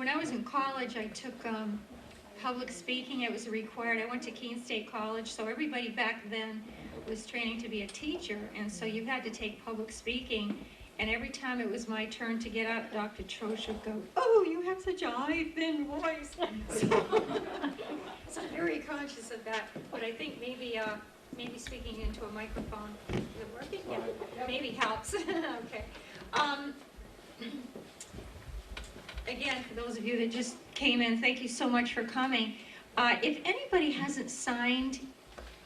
when I was in college, I took public speaking. It was required. I went to Keene State College, so everybody back then was training to be a teacher, and so you had to take public speaking. And every time it was my turn to get up, Dr. Trosh would go, "Oh, you have such a high, thin voice." So I'm very conscious of that. But I think maybe speaking into a microphone, is it working? Yeah. Maybe helps. Okay. Again, for those of you that just came in, thank you so much for coming. If anybody hasn't signed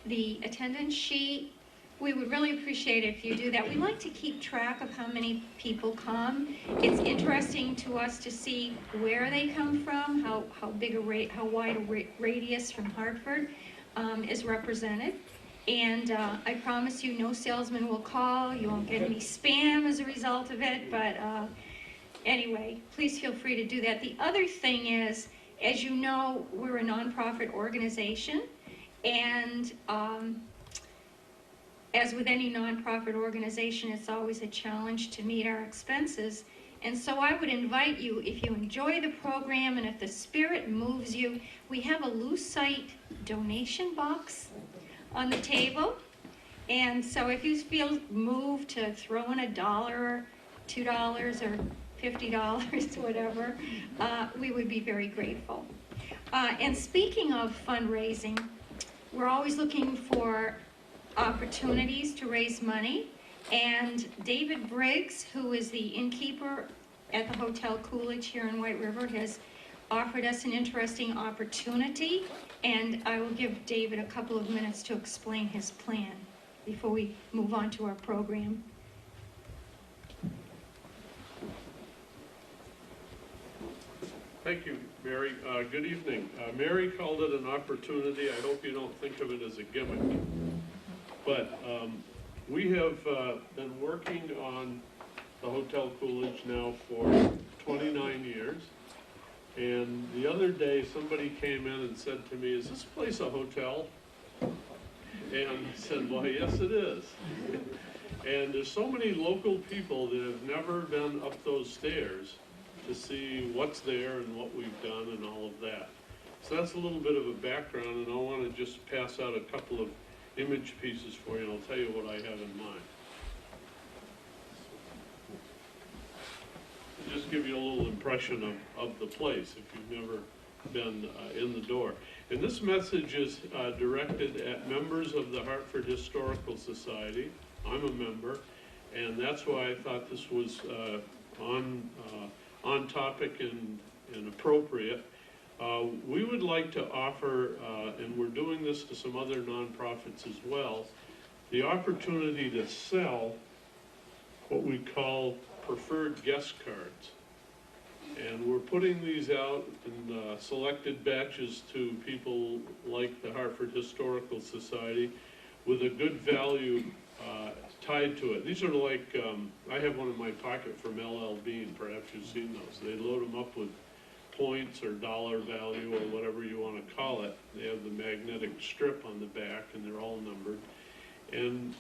the attendance sheet, we would really appreciate it if you do that. We like to keep track of how many people come. It's interesting to us to see where they come from, how wide a radius from Hartford is represented. And I promise you, no salesman will call. You won't get any spam as a result of it. But anyway, please feel free to do that. The other thing is, as you know, we're a nonprofit organization, and as with any nonprofit organization, it's always a challenge to meet our expenses. And so I would invite you, if you enjoy the program and if the spirit moves you, we have a Lucite donation box on the table. And so if you feel moved to throw in $1 or $2 or $50, whatever, we would be very grateful. And speaking of fundraising, we're always looking for opportunities to raise money, and David Briggs, who is the innkeeper at the Hotel Coolidge here in White River, has offered us an interesting opportunity, and I will give David a couple of minutes to explain his plan before we move on to our program. Thank you, Mary. Good evening. Mary called it an opportunity. I hope you don't think of it as a gimmick. But we have been working on the Hotel Coolidge now for 29 years. And the other day, somebody came in and said to me, "Is this place a hotel?" And I said, "Well, yes, it is." And there's so many local people that have never been up those stairs to see what's there and what we've done and all of that. So that's a little bit of a background, and I want to just pass out a couple of image pieces for you, and I'll tell you what I have in mind. Just give you a little impression of the place if you've never been in the door. And this message is directed at members of the Hartford Historical Society. I'm a member, and that's why I thought this was on topic and appropriate. We would like to offer, and we're doing this to some other nonprofits as well, the opportunity to sell what we call preferred guest cards. And we're putting these out in selected batches to people like the Hartford Historical Society with a good value tied to it. These are like, I have one in my pocket from LL Bean, perhaps you've seen those. They load them up with points or dollar value or whatever you want to call it. They have the magnetic strip on the back and they're all numbered. And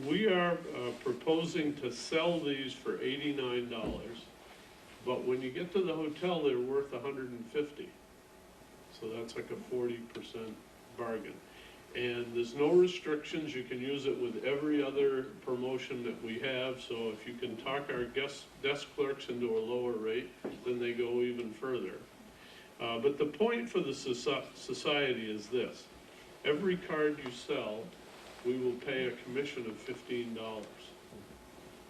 we are proposing to sell these for $89, but when you get to the hotel, they're worth $150. So that's like a 40% bargain. And there's no restrictions. You can use it with every other promotion that we have. So if you can talk our desk clerks into a lower rate, then they go even further. But the point for the society is this. Every card you sell, we will pay a commission of $15.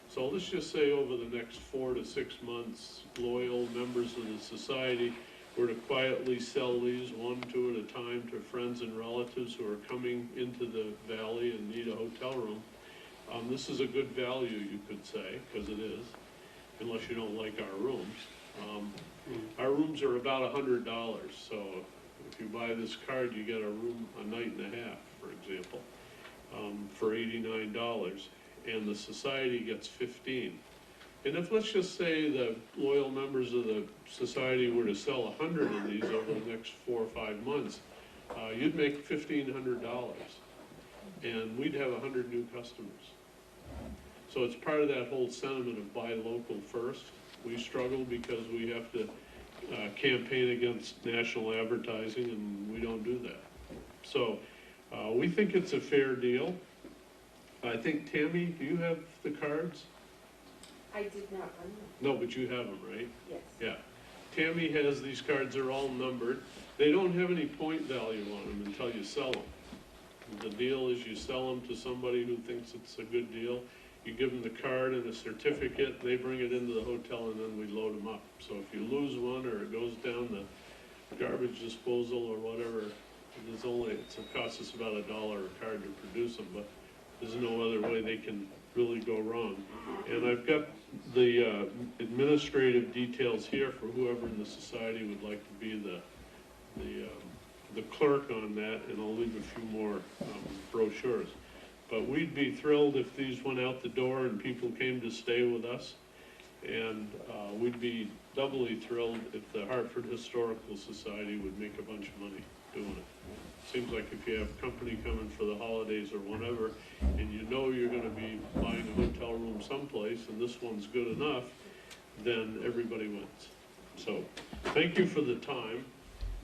So let's just say over the next 4 to 6 months, loyal members of the society were to quietly sell these 1, 2 at a time to friends and relatives who are coming into the valley and need a hotel room. This is a good value, you could say, because it is, unless you don't like our rooms. Our rooms are about $100, so if you buy this card, you get a room a night and a half, for example, for $89, and the society gets $15. And if, let's just say, the loyal members of the society were to sell 100 of these over the next 4 or 5 months, you'd make $1,500, and we'd have 100 new customers. So it's part of that whole sentiment of buy local first. We struggle because we have to campaign against national advertising, and we don't do that. So we think it's a fair deal. I think, Tammy, do you have the cards? I did not run them. No, but you have them, right? Yes. Yeah. Tammy has these cards, they're all numbered. They don't have any point value on them until you sell them. The deal is you sell them to somebody who thinks it's a good deal. You give them the card and a certificate, they bring it into the hotel, and then we load them up. So if you lose one or it goes down the garbage disposal or whatever, it costs us about $1 a card to produce them, but there's no other way they can really go wrong. And I've got the administrative details here for whoever in the society would like to be the clerk on that, and I'll leave a few more brochures. But we'd be thrilled if these went out the door and people came to stay with us, and we'd be doubly thrilled if the Hartford Historical Society would make a bunch of money doing it. Seems like if you have company coming for the holidays or whatever, and you know you're gonna be buying a hotel room someplace, and this one's good enough, then everybody wins. So, thank you for the time.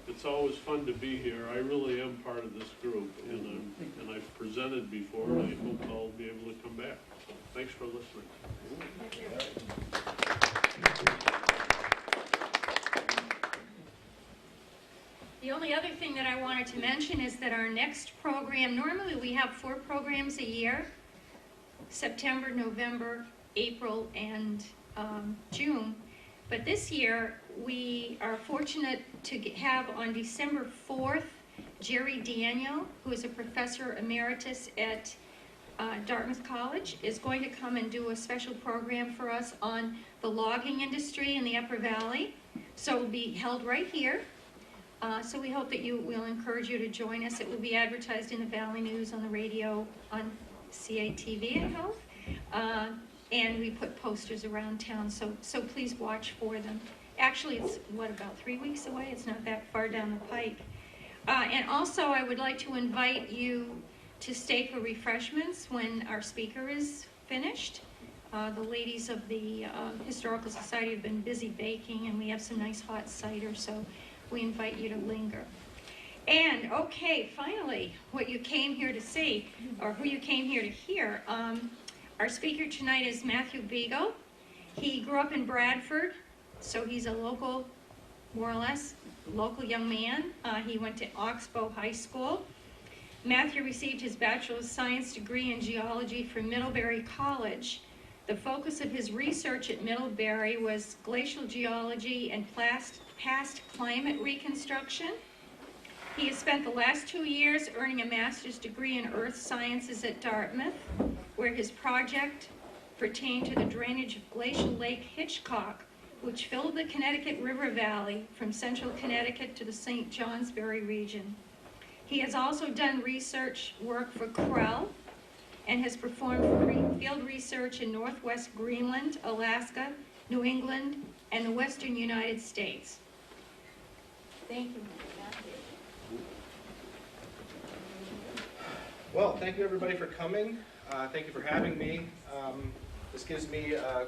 It's always fun to be here. I really am part of this group, and I've presented before, and I hope I'll be able to come back. So, thanks for listening. The only other thing that I wanted to mention is that our next program, normally we have 4 programs a year, September, November, April, and June. But this year, we are fortunate to have on December 4th, Jerry Daniel, who is a professor emeritus at Dartmouth College, is going to come and do a special program for us on the logging industry in the Upper Valley. So it will be held right here. So we hope that we'll encourage you to join us. It will be advertised in the Valley News, on the radio, on CATV, I hope. And we put posters around town, so please watch for them. Actually, it's, about 3 weeks away? It's not that far down the pike. And also, I would like to invite you to stay for refreshments when our speaker is finished. The ladies of the Historical Society have been busy baking, and we have some nice hot cider, so we invite you to linger. And, okay, finally, what you came here to see, or who you came here to hear. Our speaker tonight is Matthew Vigo. He grew up in Bradford, so he's a local, more or less, local young man. He went to Oxbow High School. Matthew received his Bachelor of Science degree in geology from Middlebury College. The focus of his research at Middlebury was glacial geology and past climate reconstruction. He has spent the last 2 years earning a master's degree in earth sciences at Dartmouth, where his project pertained to the drainage of Glacial Lake Hitchcock, which filled the Connecticut River Valley from central Connecticut to the St. Johnsbury region. He has also done research work for Krell and has performed field research in northwest Greenland, Alaska, New England, and the western United States. Thank you, Matthew. Well, thank you everybody for coming. Thank you for having me. This gives me a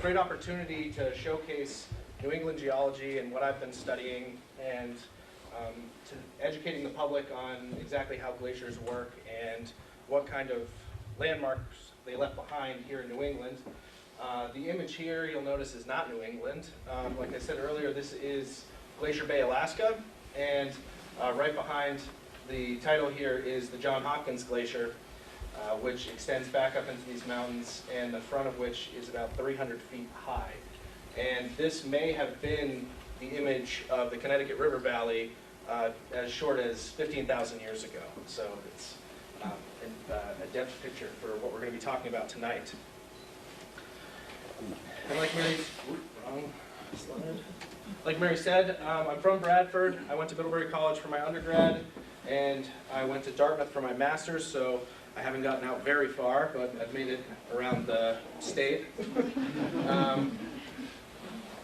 great opportunity to showcase New England geology and what I've been studying, and to educating the public on exactly how glaciers work and what kind of landmarks they left behind here in New England. The image here, you'll notice, is not New England. Like I said earlier, this is Glacier Bay, Alaska, and right behind the title here is the John Hopkins Glacier, which extends back up into these mountains, and the front of which is about 300 feet high. And this may have been the image of the Connecticut River Valley as short as 15,000 years ago. So it's a depth picture for what we're going to be talking about tonight. And like Mary said, I'm from Bradford. I went to Middlebury College for my undergrad, and I went to Dartmouth for my master's, so I haven't gotten out very far, but I've made it around the state.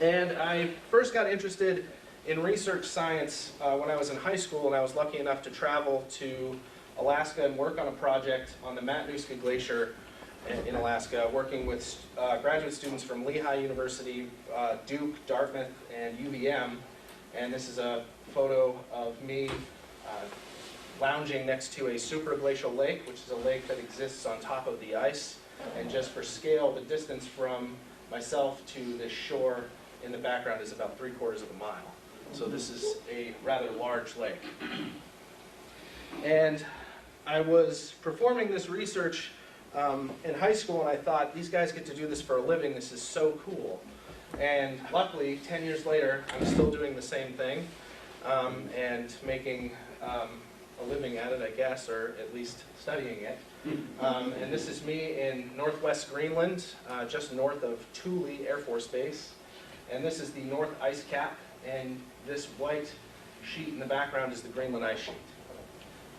And I first got interested in research science when I was in high school, and I was lucky enough to travel to Alaska and work on a project on the Matanuska Glacier in Alaska, working with graduate students from Lehigh University, Duke, Dartmouth, and UVM. And this is a photo of me lounging next to a superglacial lake, which is a lake that exists on top of the ice. And just for scale, the distance from myself to the shore in the background is about 3/4 of a mile. So this is a rather large lake. And I was performing this research in high school, and I thought, these guys get to do this for a living, this is so cool. And luckily, 10 years later, I'm still doing the same thing, and making a living at it, I guess, or at least studying it. And this is me in northwest Greenland, just north of Thule Air Force Base. And this is the North Ice Cap, and this white sheet in the background is the Greenland Ice Sheet.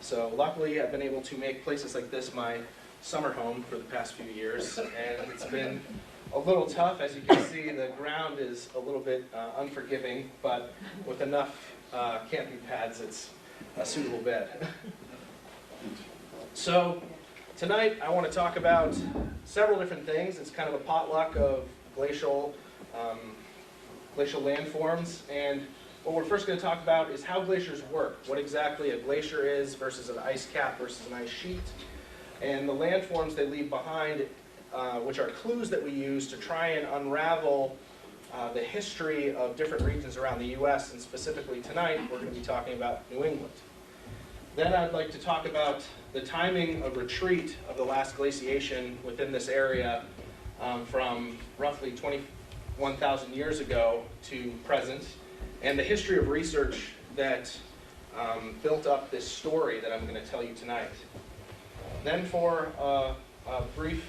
So luckily, I've been able to make places like this my summer home for the past few years, and it's been a little tough. As you can see, the ground is a little bit unforgiving, but with enough camping pads, it's a suitable bed. So tonight, I want to talk about several different things. It's kind of a potluck of glacial landforms, and what we're first going to talk about is how glaciers work, what exactly a glacier is versus an ice cap versus an ice sheet, and the landforms they leave behind, which are clues that we use to try and unravel the history of different regions around the U.S., and specifically tonight, we're going to be talking about New England. Then I'd like to talk about the timing of retreat of the last glaciation within this area from roughly 21,000 years ago to present, and the history of research that built up this story that I'm going to tell you tonight. Then for a brief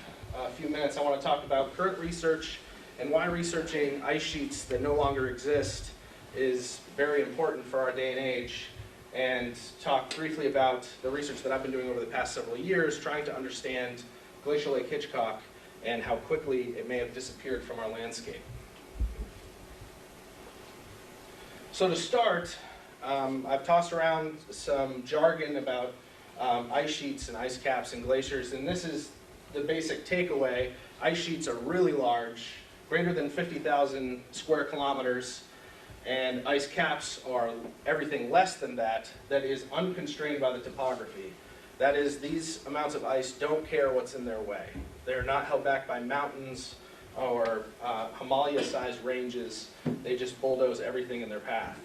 few minutes, I want to talk about current research and why researching ice sheets that no longer exist is very important for our day and age, and talk briefly about the research that I've been doing over the past several years, trying to understand Glacial Lake Hitchcock and how quickly it may have disappeared from our landscape. So to start, I've tossed around some jargon about ice sheets and ice caps and glaciers, and this is the basic takeaway. Ice sheets are really large, greater than 50,000 square kilometers, and ice caps are everything less than that, that is unconstrained by the topography. That is, these amounts of ice don't care what's in their way. They're not held back by mountains or Himalaya-sized ranges. They just bulldoze everything in their path.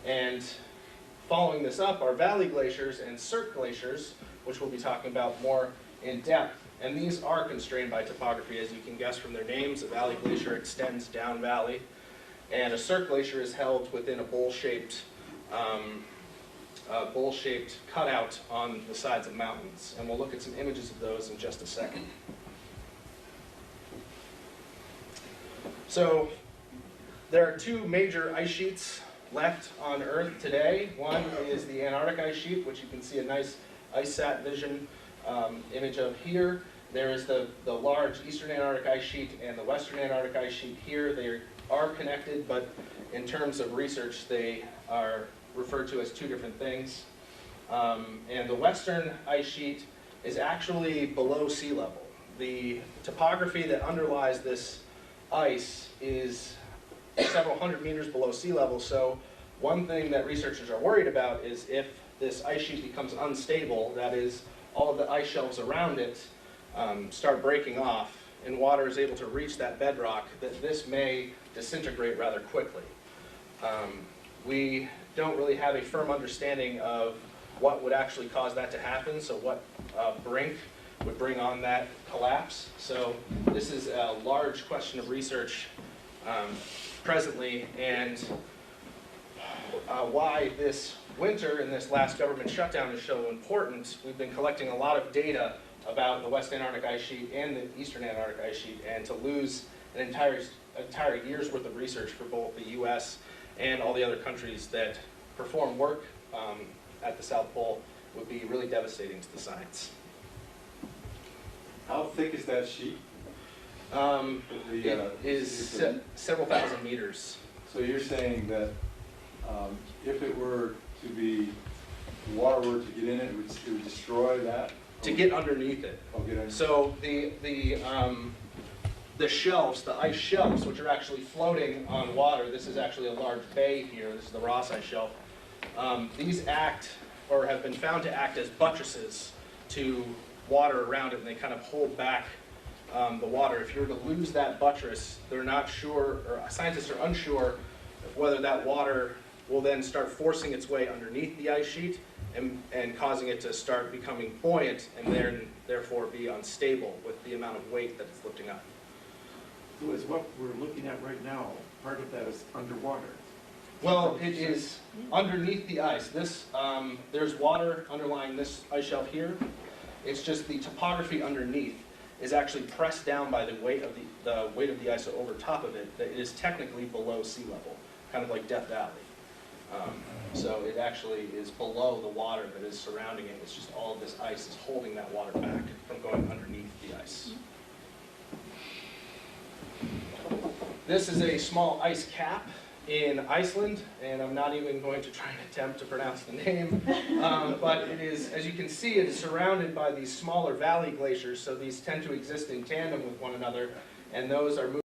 And following this up are valley glaciers and cirque glaciers, which we'll be talking about more in depth. And these are constrained by topography, as you can guess from their names. A valley glacier extends down valley, and a cirque glacier is held within a bowl-shaped cutout on the sides of mountains. And we'll look at some images of those in just a second. So there are two major ice sheets left on Earth today. One is the Antarctic Ice Sheet, which you can see a nice IceSat vision image of here. There is the large Eastern Antarctic Ice Sheet and the Western Antarctic Ice Sheet here. They are connected, but in terms of research, they are referred to as two different things. And the Western Ice Sheet is actually below sea level. The topography that underlies this ice is several hundred meters below sea level, so one thing that researchers are worried about is if this ice sheet becomes unstable, that is, all of the ice shelves around it start breaking off, and water is able to reach that bedrock, that this may disintegrate rather quickly. We don't really have a firm understanding of what would actually cause that to happen, so what brink would bring on that collapse. So this is a large question of research presently, and why this winter and this last government shutdown is so important. We've been collecting a lot of data about the West Antarctic Ice Sheet and the Eastern Antarctic Ice Sheet, and to lose an entire year's worth of research for both the U.S. and all the other countries that perform work at the South Pole would be really devastating to the science. How thick is that sheet? It is several thousand meters. So you're saying that if it were to be, water were to get in it, it would destroy that? to get underneath it. I'll get on. So the shelves, the ice shelves, which are actually floating on water, this is actually a large bay here, this is the Ross Ice Shelf. These act, or have been found to act as buttresses to water around it, and they kind of hold back the water. If you were to lose that buttress, they're not sure, or scientists are unsure of whether that water will then start forcing its way underneath the ice sheet and causing it to start becoming buoyant and then therefore be unstable with the amount of weight that it's lifting up. So is what we're looking at right now, part of that is underwater? Well, it is underneath the ice. This, there's water underlying this ice shelf here. It's just the topography underneath is actually pressed down by the weight of the ice over top of it, that it is technically below sea level, kind of like Death Valley. So it actually is below the water that is surrounding it. It's just all of this ice is holding that water back from going underneath the ice. This is a small ice cap in Iceland, and I'm not even going to try and attempt to pronounce the name, but it is, as you can see, it is surrounded by these smaller valley glaciers, so these tend to exist in tandem with one another, and those are moving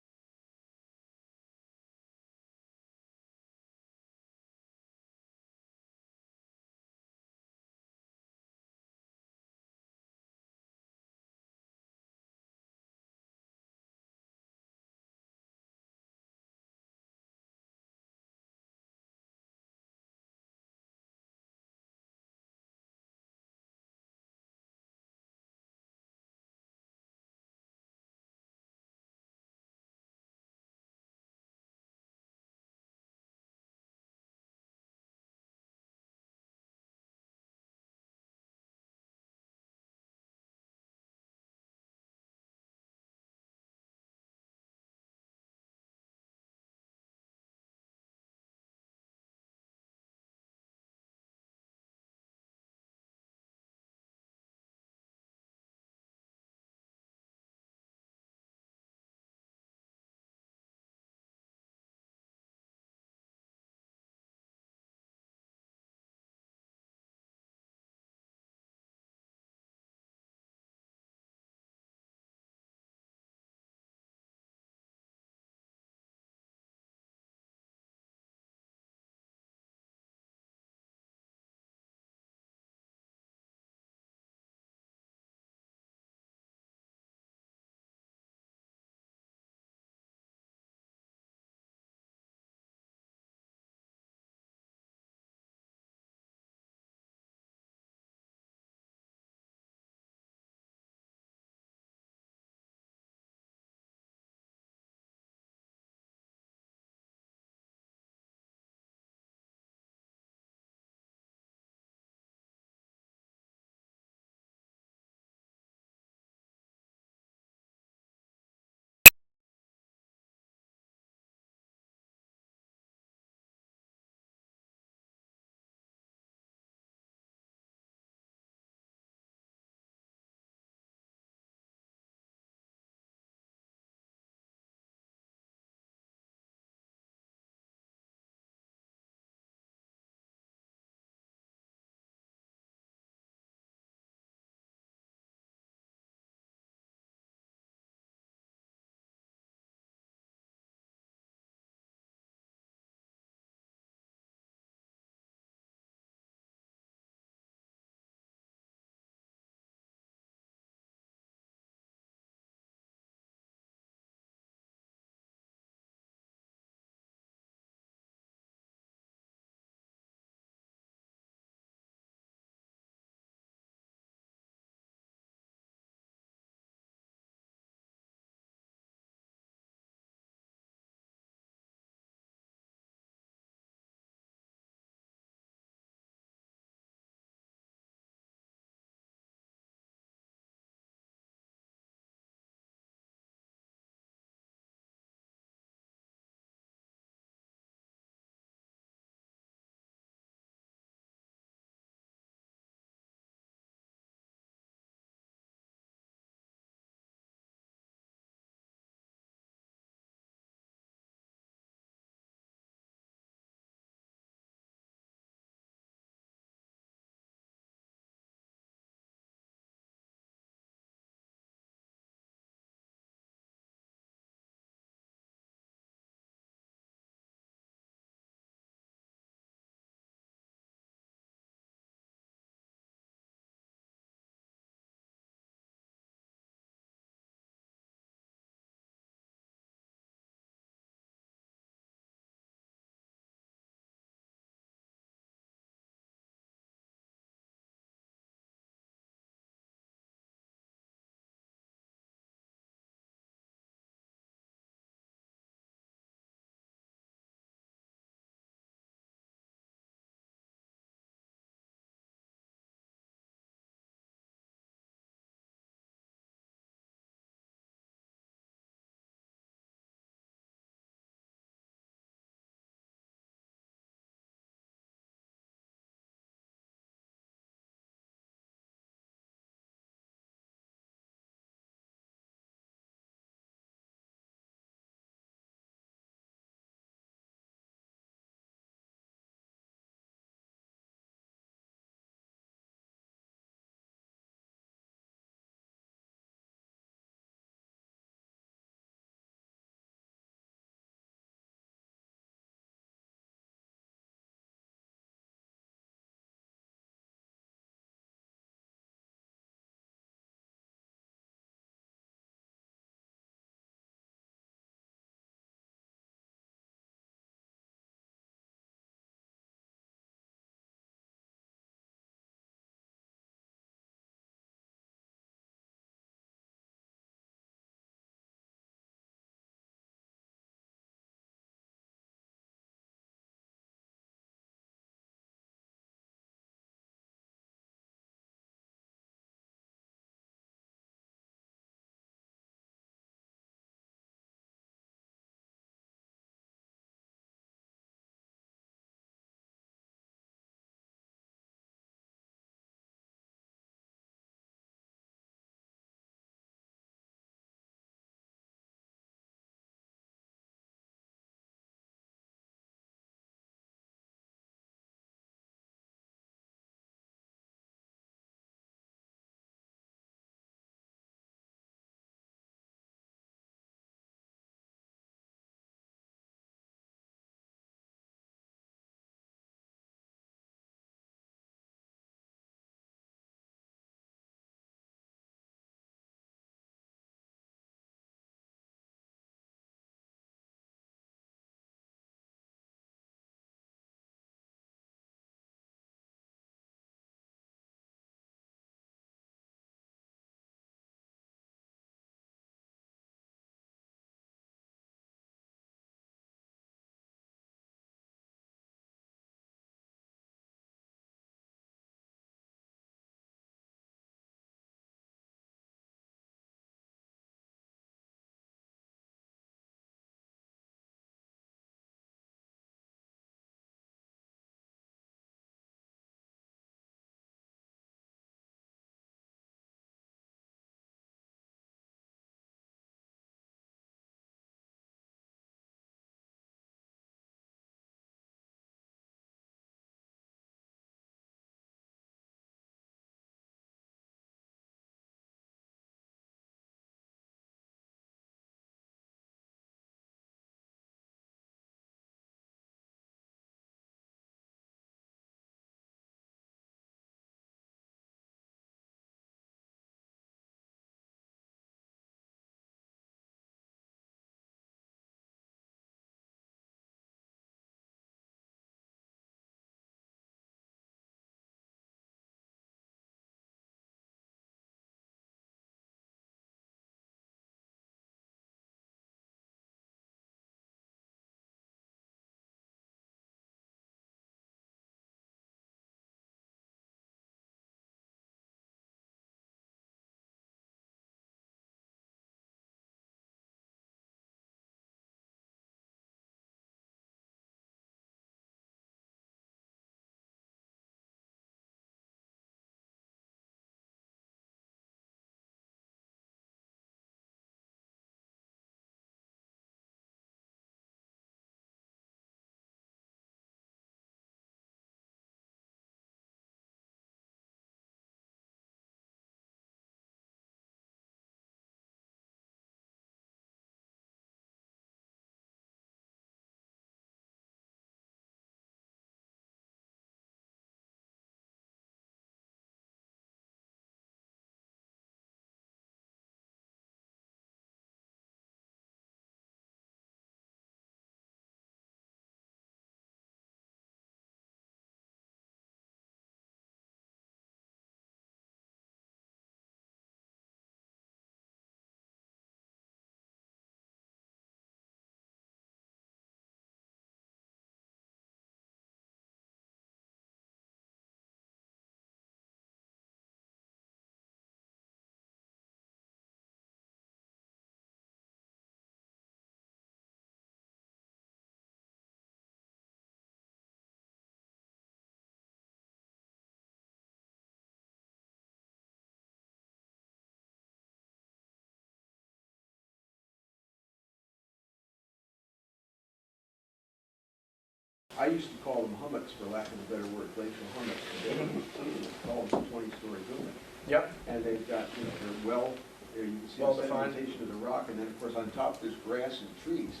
I used to call them hummocks, for lack of a better word, glacial hummocks. They call them a 20-story building. Yep. And they've got, you know, they're well, there you can see Well the defined. sedimentation of the rock, and then of course on top there's grass and trees,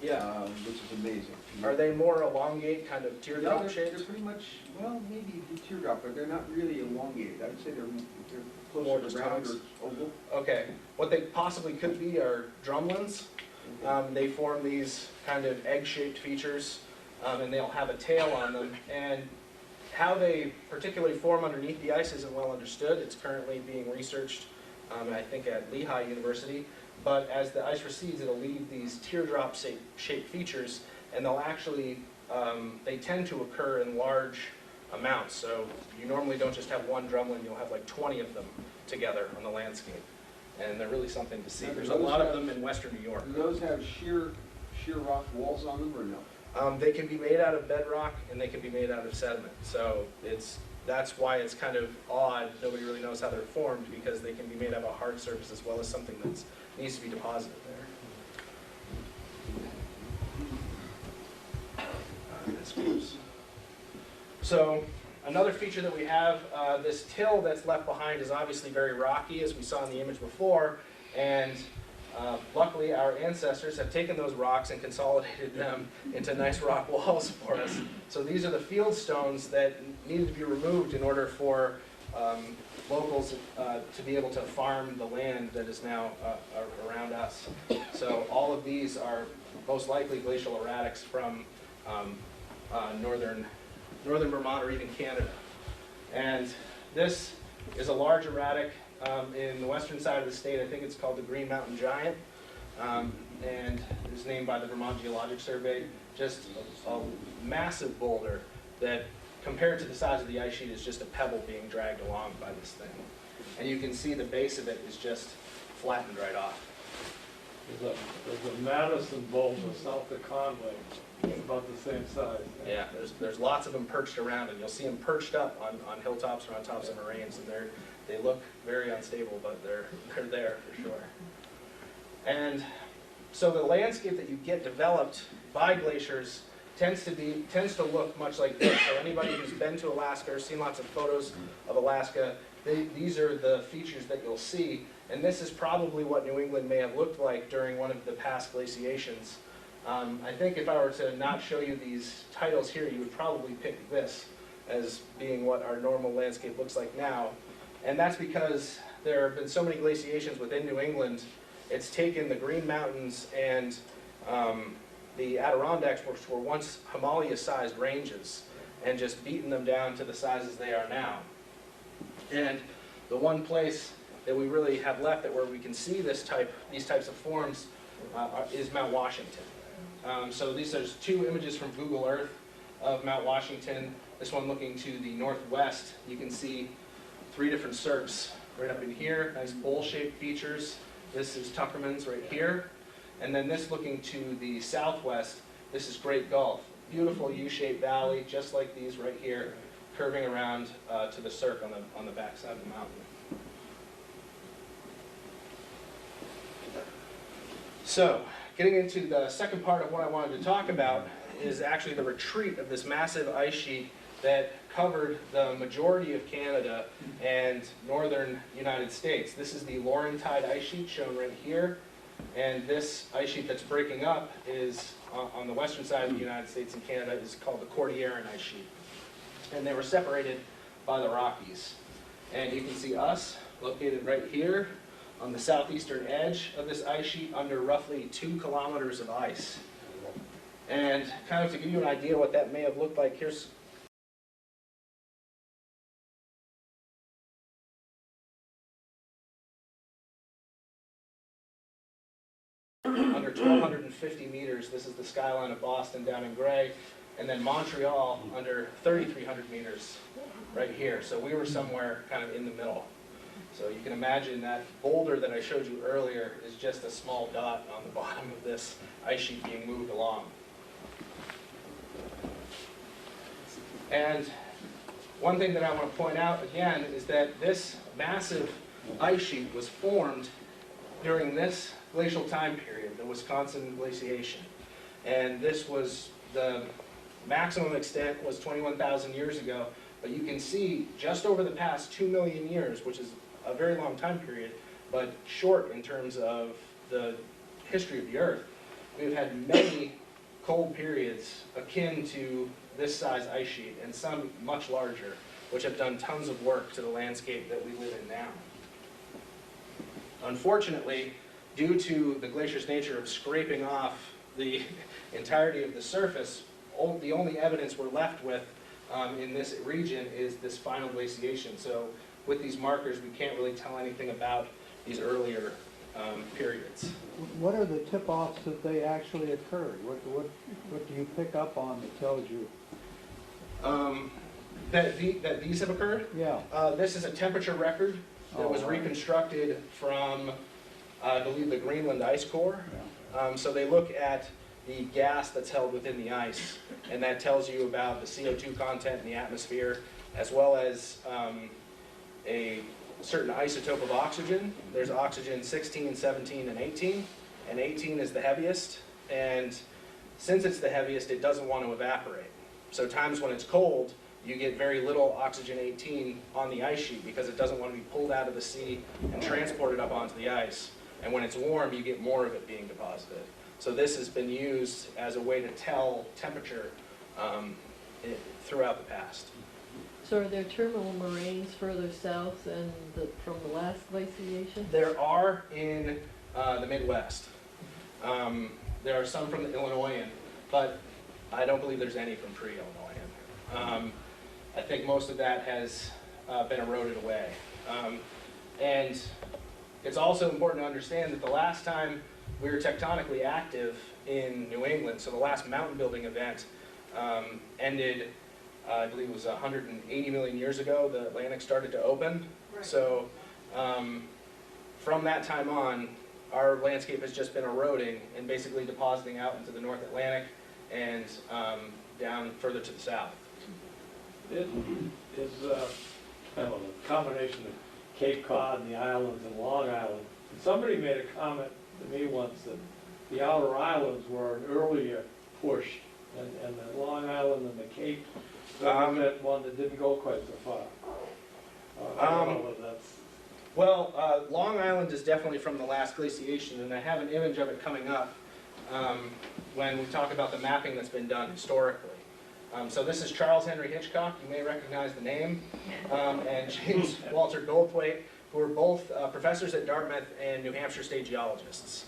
Yeah. which is amazing. Are they more elongate, kind of No, teardrop they're shaped? pretty much, well, maybe the teardrop, but they're not really elongated. I would say they're More closer just to round tongues. or oval. Okay. What they possibly could be are drumlins. They form these kind of egg-shaped features, and they'll have a tail on them. And how they particularly form underneath the ice isn't well understood. It's currently being researched, I think, at Lehigh University. But as the ice recedes, it'll leave these teardrop-shaped features, and they'll actually, they tend to occur in large amounts. So you normally don't just have one drumlin, you'll have like 20 of them together on the landscape. And they're really something to see. Now, do There's a those lot of have- them in western New York. Do those have sheer rock walls on them or no? They can be made out of bedrock and they can be made out of sediment. So that's why it's kind of odd. Nobody really knows how they're formed because they can be made out of a hard surface as well as something that needs to be deposited there. This goes. So another feature that we have, this till that's left behind is obviously very rocky, as we saw in the image before, and luckily our ancestors have taken those rocks and consolidated them into nice rock walls for us. So these are the field stones that needed to be removed in order for locals to be able to farm the land that is now around us. So all of these are most likely glacial erratics from northern Vermont or even Canada. And this is a large erratic in the western side of the state. I think it's called the Green Mountain Giant, and it's named by the Vermont Geologic Survey. Just a massive boulder that, compared to the size of the ice sheet, is just a pebble being dragged along by this thing. And you can see the base of it is just flattened right off. There's a Madison boulder south of Conway, it's about the same size. Yeah, there's lots of them perched around, and you'll see them perched up on hilltops or on tops of moraines, and they look very unstable, but they're there for sure. And so the landscape that you get developed by glaciers tends to look much like this. So anybody who's been to Alaska or seen lots of photos of Alaska, these are the features that you'll see, and this is probably what New England may have looked like during one of the past glaciations. I think if I were to not show you these titles here, you would probably pick this as being what our normal landscape looks like now. And that's because there have been so many glaciations within New England, it's taken the Green Mountains and the Adirondacks, which were once Himalaya-sized ranges, and just beaten them down to the sizes they are now. And the one place that we really have left that where we can see these types of forms is Mount Washington. So these are two images from Google Earth of Mount Washington. This one looking to the northwest. You can see 3 different cirques right up in here, nice bowl-shaped features. This is Tuckerman's right here. And then this looking to the southwest, this is Great Gulf. Beautiful U-shaped valley, just like these right here, curving around to the cirque on the backside of the mountain. So, getting into the second part of what I wanted to talk about is actually the retreat of this massive ice sheet that covered the majority of Canada and northern United States. This is the Laurentide Ice Sheet shown right here, and this ice sheet that's breaking up is on the western side of the United States and Canada is called the Cordilleran Ice Sheet. And they were separated by the Rockies. And you can see us located right here on the southeastern edge of this ice sheet under roughly 2 kilometers of ice. And kind of to give you an idea what that may have looked like, here's under 1,250 meters. This is the skyline of Boston down in gray. And then Montreal under 3,300 meters right here. So we were somewhere kind of in the middle. So you can imagine that boulder that I showed you earlier is just a small dot on the bottom of this ice sheet being moved along. And one thing that I want to point out again is that this massive ice sheet was formed during this glacial time period, the Wisconsin glaciation. And this was the maximum extent was 21,000 years ago, but you can see just over the past 2 million years, which is a very long time period, but short in terms of the history of the Earth, we've had many cold periods akin to this size ice sheet, and some much larger, which have done tons of work to the landscape that we live in now. Unfortunately, due to the glacier's nature of scraping off the entirety of the surface, the only evidence we're left with in this region is this final glaciation. So with these markers, we can't really tell anything about these earlier periods. What are the tip-offs that they actually occurred? What do you pick up on that tells you? That these have occurred? Yeah. This is a temperature record that was Oh, right. reconstructed from, I believe, the Greenland ice core. Yeah. So they look at the gas that's held within the ice, and that tells you about the CO2 content in the atmosphere, as well as a certain isotope of oxygen. There's oxygen 16, 17, and 18, and 18 is the heaviest, and since it's the heaviest, it doesn't want to evaporate. So times when it's cold, you get very little oxygen 18 on the ice sheet because it doesn't want to be pulled out of the sea and transported up onto the ice. And when it's warm, you get more of it being deposited. So this has been used as a way to tell temperature throughout the past. So are there terminal moraines further south than from the last glaciation? There are in the Midwest. There are some from the Illinoisan, but I don't believe there's any from pre-Illinoisan. I think most of that has been eroded away. And it's also important to understand that the last time we were tectonically active in New England, so the last mountain building event ended, I believe it was 180 million years ago, the Atlantic started to open. Right. So from that time on, our landscape has just been eroding and basically depositing out into the North Atlantic and down further to the south. It is kind of a combination of Cape Cod and the islands and Long Island. Somebody made a comment to me once that the outer islands were an earlier push, and the Long Island and the Cape was that one that didn't go quite so far. I don't know whether that's... Well, Long Island is definitely from the last glaciation, and I have an image of it coming up when we talk about the mapping that's been done historically. So this is Charles Henry Hitchcock, you may recognize the name, and James Walter Goldthwait, who are both professors at Dartmouth and New Hampshire state geologists.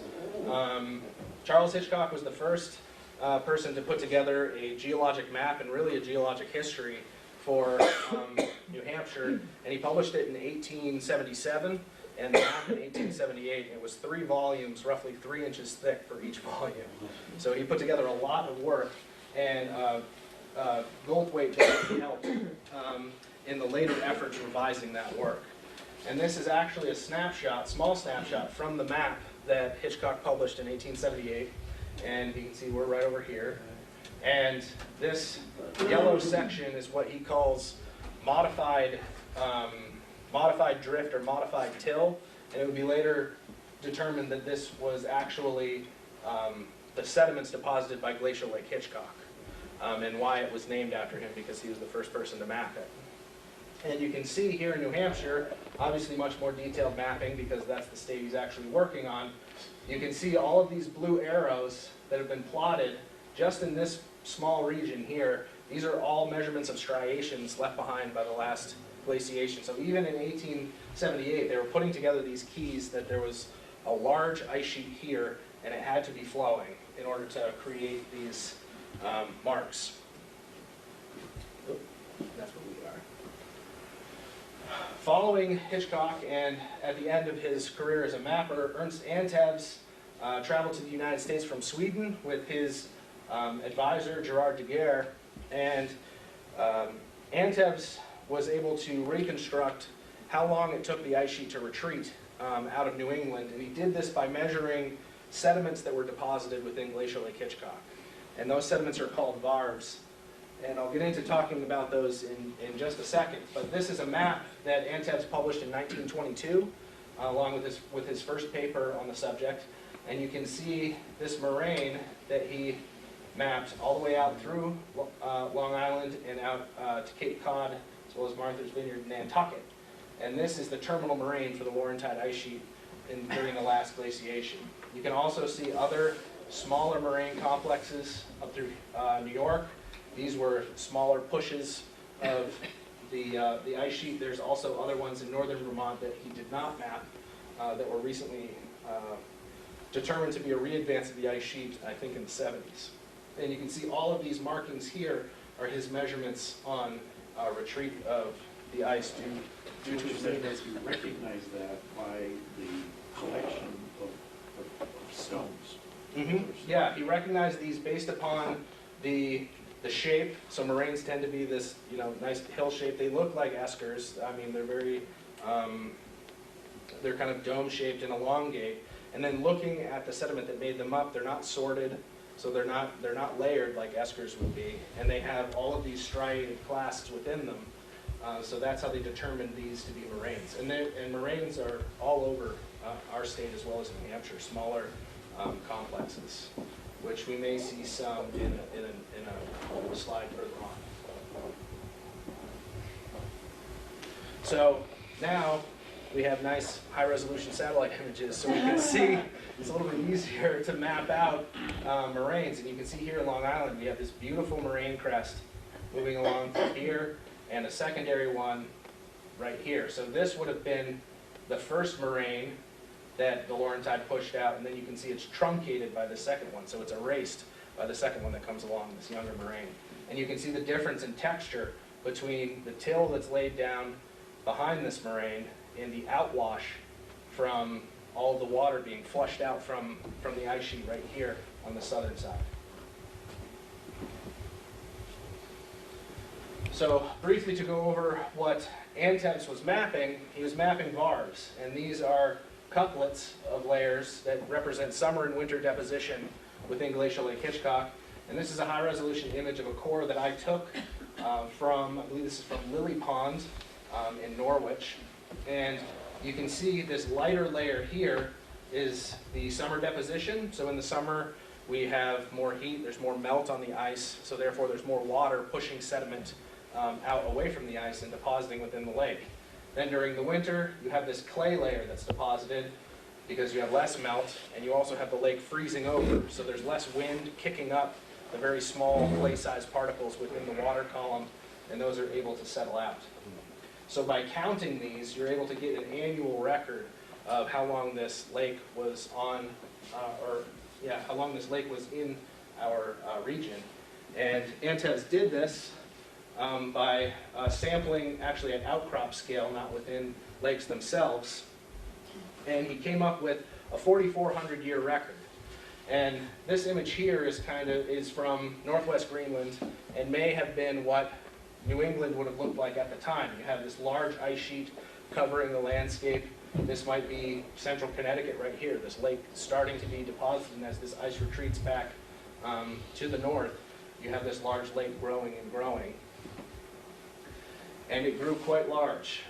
Charles Hitchcock was the first person to put together a geologic map and really a geologic history for New Hampshire, and he published it in 1877 and the map in 1878. It was 3 volumes, roughly 3 inches thick for each volume. So he put together a lot of work, and Goldthwait really helped in the later efforts revising that work. And this is actually a snapshot, small snapshot, from the map that Hitchcock published in 1878. And you can see we're right over here. And this yellow section is what he calls modified drift or modified till. And it would be later determined that this was actually the sediments deposited by Glacial Lake Hitchcock. And why it was named after him, because he was the first person to map it. And you can see here in New Hampshire, obviously much more detailed mapping because that's the state he's actually working on. You can see all of these blue arrows that have been plotted just in this small region here. These are all measurements of striations left behind by the last glaciation. So even in 1878, they were putting together these keys that there was a large ice sheet here and it had to be flowing in order to create these marks. Oop, that's where we are. Following Hitchcock and at the end of his career as a mapper, Ernst Antevs traveled to the United States from Sweden with his advisor, Gerard de Geer, and Antevs was able to reconstruct how long it took the ice sheet to retreat out of New England, and he did this by measuring sediments that were deposited within Glacial Lake Hitchcock. And those sediments are called varves. And I'll get into talking about those in just a second. But this is a map that Antevs published in 1922, along with his first paper on the subject. And you can see this moraine that he mapped all the way out through Long Island and out to Cape Cod, as well as Martha's Vineyard and Nantucket. And this is the terminal moraine for the Laurentide Ice Sheet during the last glaciation. You can also see other smaller moraine complexes up through New York. These were smaller pushes of the ice sheet. There's also other ones in northern Vermont that he did not map that were recently determined to be a re-advance of the ice sheet, I think in the 70s. And you can see all of these markings here are his measurements on retreat of the ice due to You recognize that by the collection of stones. Yeah, he recognized these based upon the shape. So moraines tend to be this, nice hill shape. They look like eskers. I mean, they're very, they're kind of dome shaped and elongate. And then looking at the sediment that made them up, they're not sorted, so they're not layered like eskers would be. And they have all of these striated clasts within them. So that's how they determined these to be moraines. And moraines are all over our state as well as New Hampshire, smaller complexes, which we may see some in a slide further on. So now we have nice high-resolution satellite images, so we can see it's a little bit easier to map out moraines. And you can see here in Long Island, we have this beautiful moraine crest moving along from here, and a secondary one right here. So this would have been the first moraine that the Laurentide pushed out, and then you can see it's truncated by the second one, so it's erased by the second one that comes along, this younger moraine. And you can see the difference in texture between the till that's laid down behind this moraine and the outwash from all the water being flushed out from the ice sheet right here on the southern side. So briefly to go over what Antevs was mapping, he was mapping varves, and these are couplets of layers that represent summer and winter deposition within Glacial Lake Hitchcock. And this is a high-resolution image of a core that I took from, I believe this is from Lily Pond in Norwich. And you can see this lighter layer here is the summer deposition. So in the summer, we have more heat, there's more melt on the ice, so therefore there's more water pushing sediment out away from the ice and depositing within the lake. Then during the winter, you have this clay layer that's deposited because you have less melt, and you also have the lake freezing over, so there's less wind kicking up the very small clay-sized particles within the water column, and those are able to settle out. So by counting these, you're able to get an annual record of how long this lake was on, how long this lake was in our region. And Antevs did this by sampling actually at outcrop scale, not within lakes themselves. And he came up with a 4,400-year record. And this image here is from northwest Greenland and may have been what New England would have looked like at the time. You have this large ice sheet covering the landscape. This might be central Connecticut right here, this lake starting to be deposited, and as this ice retreats back to the north, you have this large lake growing and growing. And it grew quite large.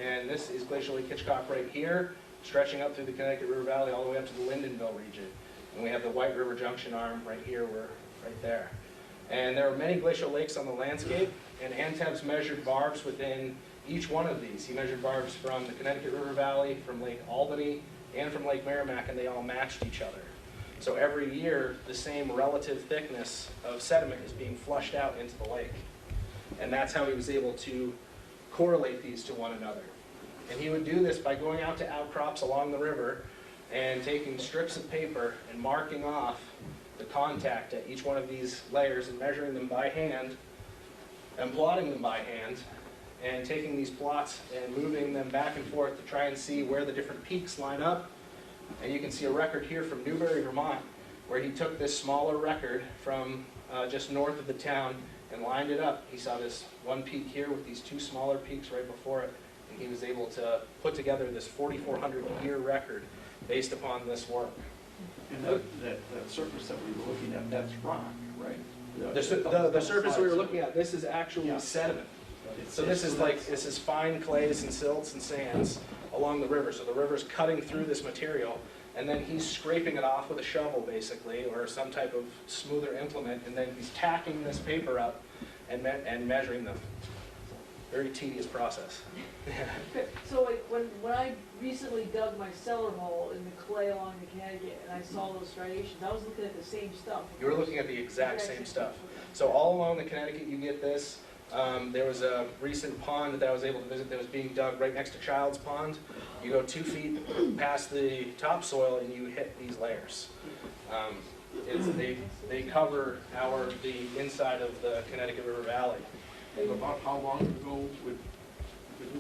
And this is Glacial Lake Hitchcock right here, stretching up through the Connecticut River Valley all the way up to the Lyndonville region. And we have the White River Junction arm right here, we're right there. And there are many glacial lakes on the landscape, and Antevs measured varves within each one of these. He measured varves from the Connecticut River Valley, from Lake Albany, and from Lake Merrimack, and they all matched each other. So every year, the same relative thickness of sediment is being flushed out into the lake. And that's how he was able to correlate these to one another. And he would do this by going out to outcrops along the river and taking strips of paper and marking off the contact at each one of these layers and measuring them by hand and plotting them by hand and taking these plots and moving them back and forth to try and see where the different peaks line up. And you can see a record here from Newbury, Vermont, where he took this smaller record from just north of the town and lined it up. He saw this one peak here with these two smaller peaks right before it, and he was able to put together this 4,400-year record based upon this work. And that surface that we were looking at, that's rock, right? The surface we were looking at, this is actually sediment. So this is fine clays and silts and sands along the river. So the river's cutting through this material, and then he's scraping it off with a shovel, basically, or some type of smoother implement, and then he's tacking this paper up and measuring them. Very tedious process. Okay, so like when I recently dug my cellar hole in the clay along the Connecticut and I saw those striations, I was looking at the same stuff. You were looking at the exact same stuff. So all along the Connecticut, you get this. There was a recent pond that I was able to visit that was being dug right next to Child's Pond. You go 2 feet past the topsoil and you hit these layers. They cover the inside of the Connecticut River Valley. And about how long ago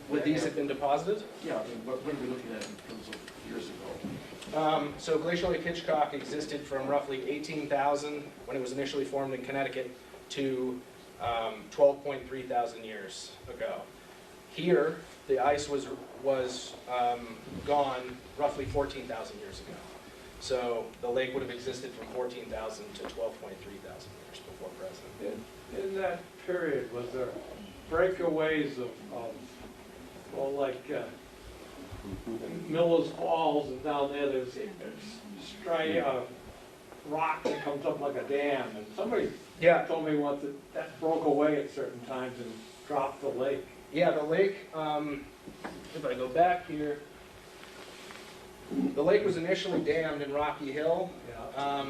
Would these have been deposited? Yeah, I mean, what are we looking at in terms of years ago? So Glacial Lake Hitchcock existed from roughly 18,000 when it was initially formed in Connecticut to 12.3 thousand years ago. Here, the ice was gone roughly 14,000 years ago. So the lake would have existed from 14,000 to 12.3 thousand years before present. In that period, was there breakaways of well, like Miller's Falls, and down there's rock that comes up like a dam, and somebody Yeah. told me once that broke away at certain times and dropped the lake. Yeah, the lake, if I go back here, the lake was initially dammed in Rocky Hill. Yeah.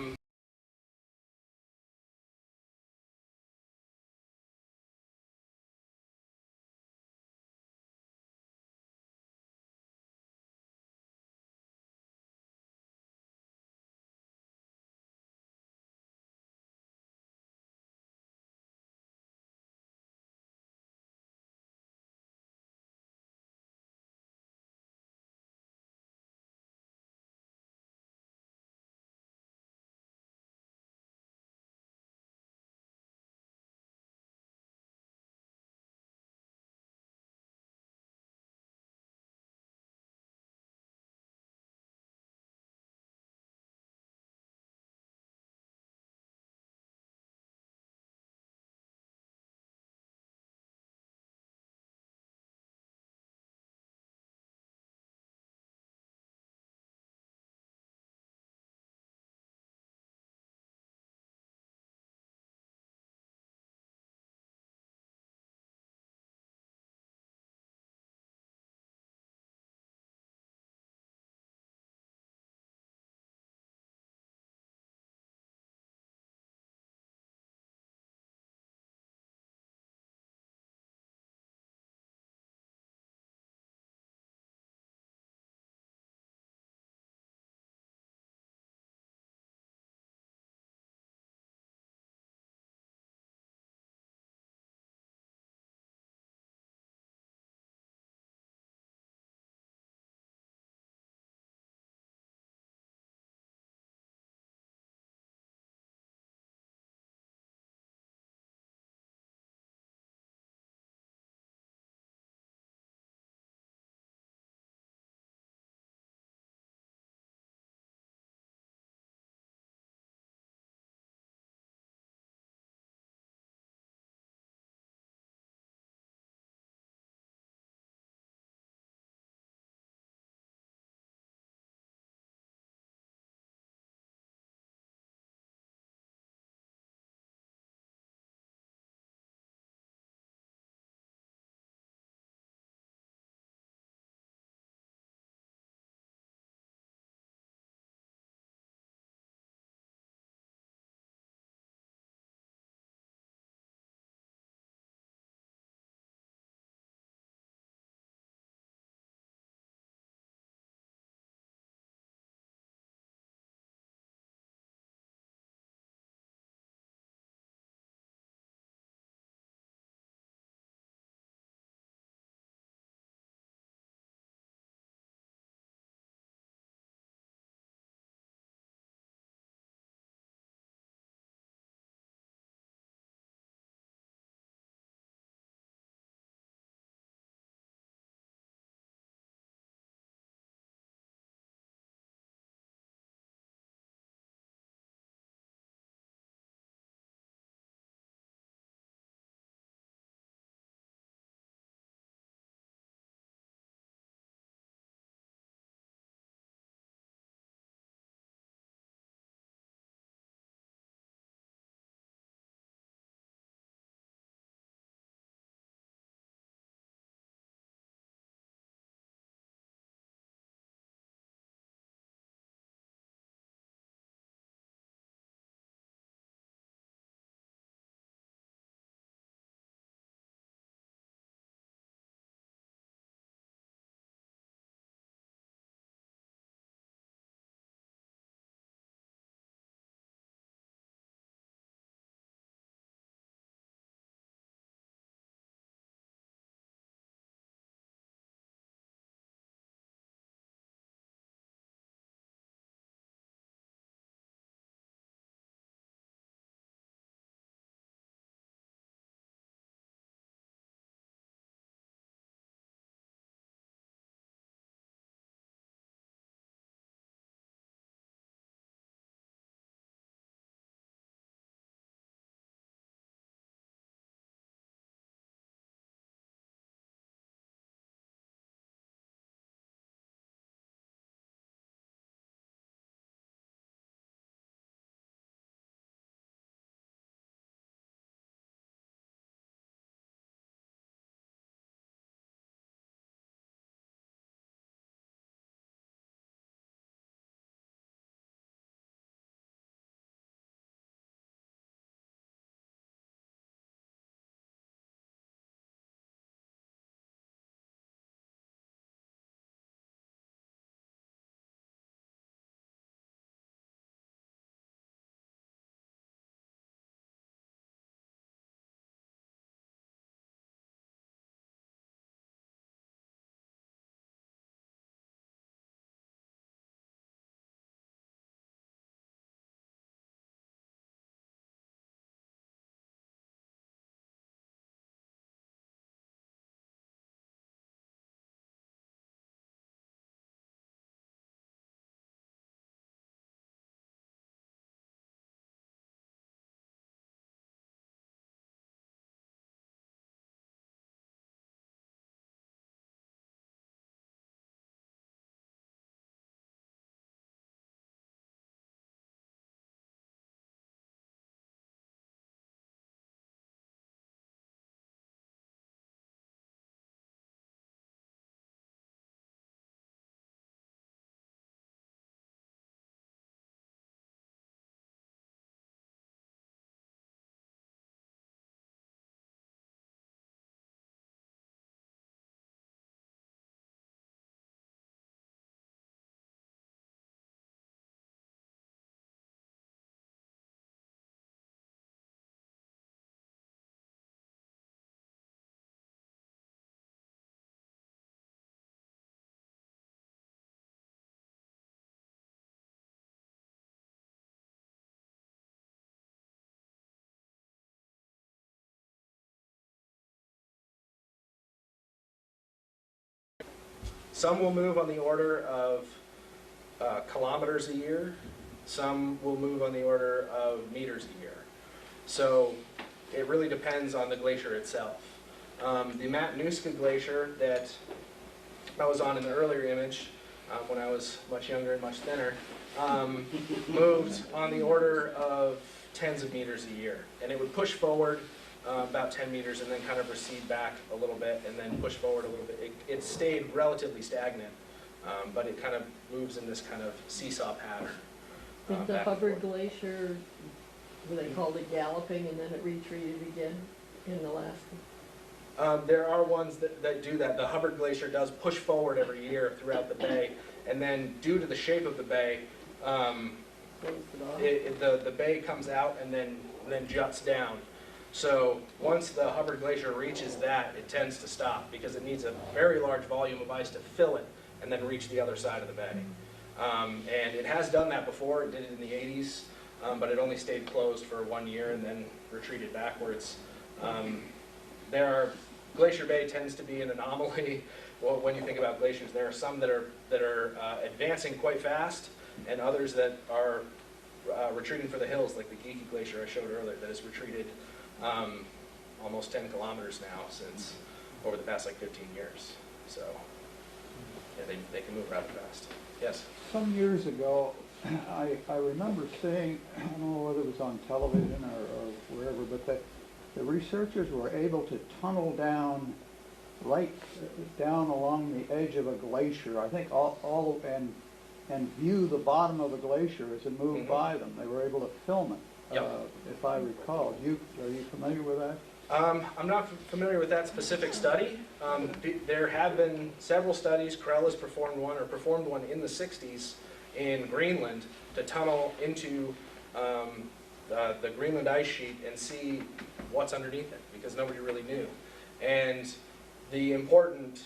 Some will move on the order of kilometers a year. Some will move on the order of meters a year. So it really depends on the glacier itself. The Matanuska Glacier that I was on in the earlier image, when I was much younger and much thinner, moved on the order of tens of meters a year. And it would push forward about 10 meters and then kind of recede back a little bit and then push forward a little bit. It stayed relatively stagnant, but it kind of moves in this kind of seesaw pattern. Did the back and Hubbard forth. Glacier, they called it galloping, and then it retreated again in Alaska? There are ones that do that. The Hubbard Glacier does push forward every year throughout the bay, and then due to the shape of the bay, Closed it off? the bay comes out and then juts down. So once the Hubbard Glacier reaches that, it tends to stop because it needs a very large volume of ice to fill it and then reach the other side of the bay. And it has done that before. It did it in the 80s, but it only stayed closed for 1 year and then retreated backwards. Glacier Bay tends to be an anomaly. Well, when you think about glaciers, there are some that are advancing quite fast, and others that are retreating for the hills, like the Geeky Glacier I showed earlier, that has retreated almost 10 kilometers now since over the past like 15 years. So yeah, they can move rather fast. Yes? Some years ago, I remember seeing, I don't know whether it was on television or wherever, but the researchers were able to tunnel down right down along the edge of a glacier, I think and view the bottom of the glacier as it moved by them. They were able to film it, Yep. if I recall. Are you familiar with that? I'm not familiar with that specific study. There have been several studies. Krell has performed one in the 60s in Greenland to tunnel into the Greenland ice sheet and see what's underneath it, because nobody really knew. And the important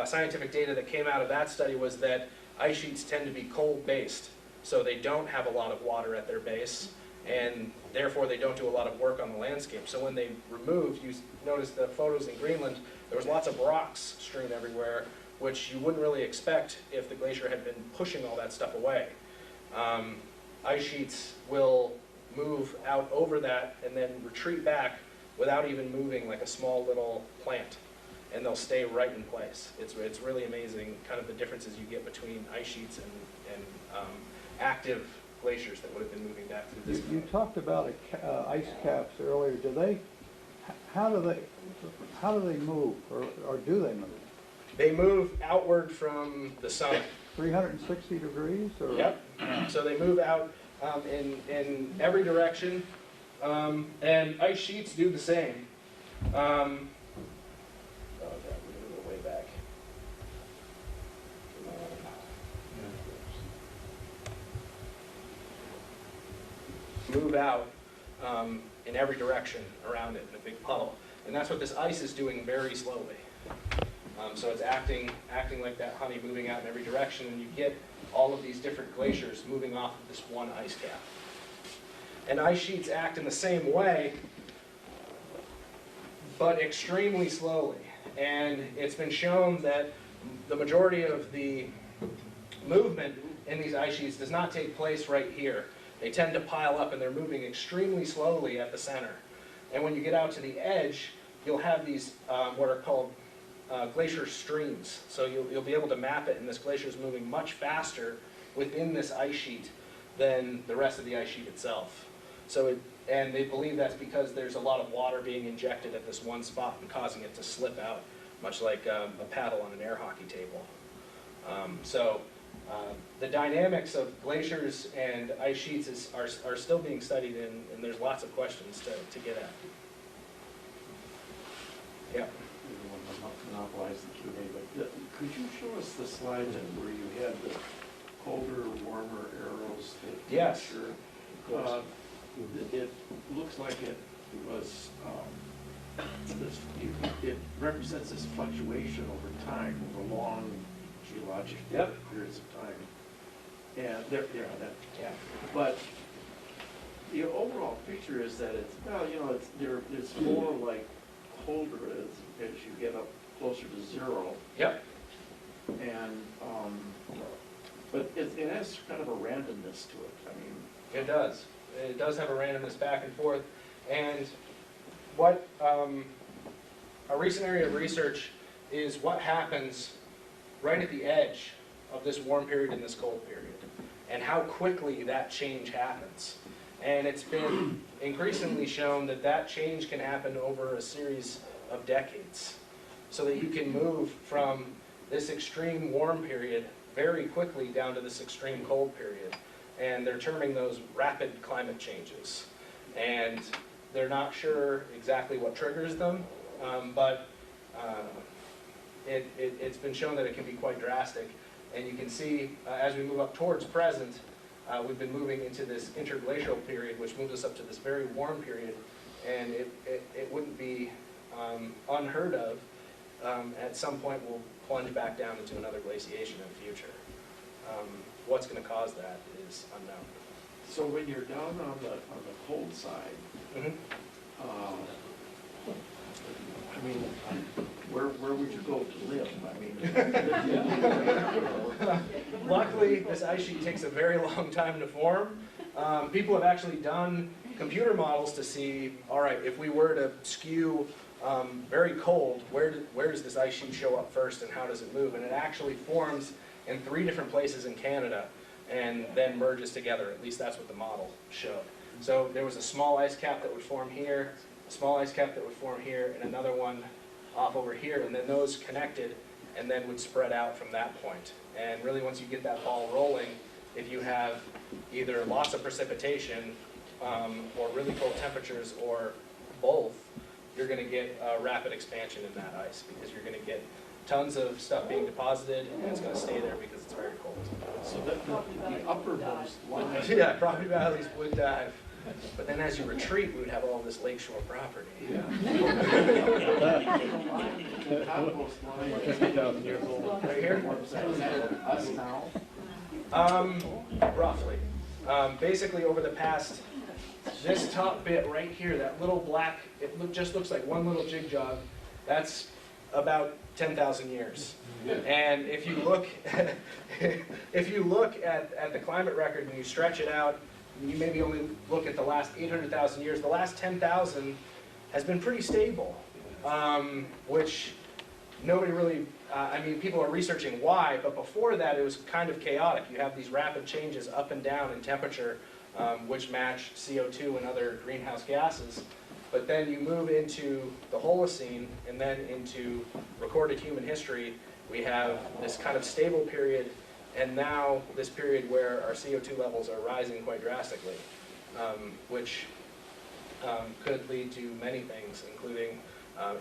scientific data that came out of that study was that ice sheets tend to be cold-based, so they don't have a lot of water at their base, and therefore they don't do a lot of work on the landscape. So when they removed, you notice the photos in Greenland, there was lots of rocks strewn everywhere, which you wouldn't really expect if the glacier had been pushing all that stuff away. Ice sheets will move out over that and then retreat back without even moving like a small little plant, and they'll stay right in place. It's really amazing kind of the differences you get between ice sheets and active glaciers that would have been moving back through this. You talked about ice caps earlier. How do they move, or do they move? They move outward from the summit. 360 degrees? Or? Yep. So they move out in every direction, and ice sheets do the same. Oh God, we're gonna go way back. Move out in every direction around it in a big puddle, and that's what this ice is doing very slowly. So it's acting like that honey, moving out in every direction, and you get all of these different glaciers moving off of this one ice cap. And ice sheets act in the same way, but extremely slowly. And it's been shown that the majority of the movement in these ice sheets does not take place right here. They tend to pile up, and they're moving extremely slowly at the center. And when you get out to the edge, you'll have these what are called glacier streams. So you'll be able to map it, and this glacier is moving much faster within this ice sheet than the rest of the ice sheet itself. And they believe that's because there's a lot of water being injected at this one spot and causing it to slip out, much like a paddle on an air hockey table. The dynamics of glaciers and ice sheets are still being studied, and there's lots of questions to get at. Yeah. Monopolize the Q&A, but could you show us the slide then where you had the colder, warmer arrows? Yes. Sure. It looks like it was, it represents this fluctuation over time, over long geologic periods of time. And but the overall picture is that it's, it's more like colder as you get up closer to zero. Yep. And, but it has kind of a randomness to it. I mean, It does. It does have a randomness back and forth. And what a recent area of research is what happens right at the edge of this warm period and this cold period, and how quickly that change happens. And it's been increasingly shown that that change can happen over a series of decades, so that you can move from this extreme warm period very quickly down to this extreme cold period. And they're terming those rapid climate changes. And they're not sure exactly what triggers them, but it's been shown that it can be quite drastic. And you can see, as we move up towards present, we've been moving into this interglacial period, which moves us up to this very warm period. And it wouldn't be unheard of. At some point, we'll plunge back down into another glaciation in the future. What's going to cause that is unknown. so when you're down on the cold side, I mean, where would you go to live? I mean, Luckily, this ice sheet takes a very long time to form. People have actually done computer models to see, all right, if we were to skew very cold, where does this ice sheet show up first and how does it move? And it actually forms in 3 different places in Canada and then merges together. At least that's what the model showed. So there was a small ice cap that would form here, a small ice cap that would form here, and another one off over here, and then those connected and then would spread out from that point. And really, once you get that ball rolling, if you have either lots of precipitation or really cold temperatures or both, you're going to get a rapid expansion in that ice, because you're going to get tons of stuff being deposited, and it's going to stay there because it's very cold. so the uppermost line. Yeah, property values would dive. But then as you retreat, we would have all this lakeshore property. Yeah. The topmost line is 10,000 years old. Right here? Us now. Roughly. Basically, over the past, this top bit right here, that little black, just looks like one little jig jog, that's about 10,000 years. And if you look, at the climate record and you stretch it out, you maybe only look at the last 800,000 years. The last 10,000 has been pretty stable, which nobody really, I mean, people are researching why, but before that it was kind of chaotic. You have these rapid changes up and down in temperature, which match CO2 and other greenhouse gases. But then you move into the Holocene and then into recorded human history. We have this kind of stable period, and now this period where our CO2 levels are rising quite drastically, which could lead to many things, including